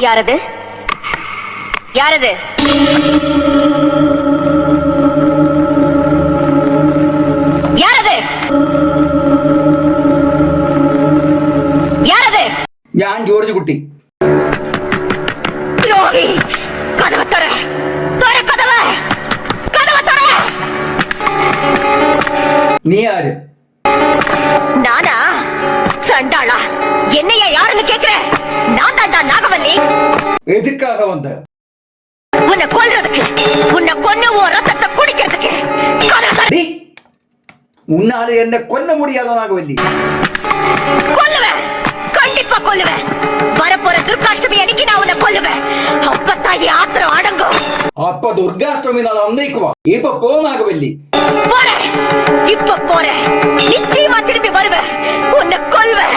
யாரது யாரது? யாரது யாரது? ഞാൻ ജോർജ് കുട്ടി. ரோஹி, கதவை தர தர, கதவை கதவை தர. നീ ആര്? நானா? சண்டாளா, என்னைய யாருன்னு கேக்குற? நான் தாண்டா நாகவல்லி. എതുക്കാக വന്ന? உன்னை கொல்றதுக்கு, உன்னை கொன்னு உன் ரத்தத்தை குடிக்கிறதுக்கு. கதவை தர. உன்னால என்ன கொல்ல முடியாத நாகவல்லி. கொல்லுவேன், கண்டிப்பா கொல்லுவேன். வரப்போற துர்காஷ்டமி அன்னைக்கு நான் உன்னை கொல்லுவேன். அப்பத்தான் என் ஆத்திரம் அடங்கும். അപ്പൊ ദുർഗാഷ്ടമി നാളെ വന്നേക്കുവാ. ഇപ്പൊ പോ നാഗവല്ലി. போறேன், இப்ப போறேன். நிச்சயமா திரும்பி வருவேன். உன்னை கொல்வேன்.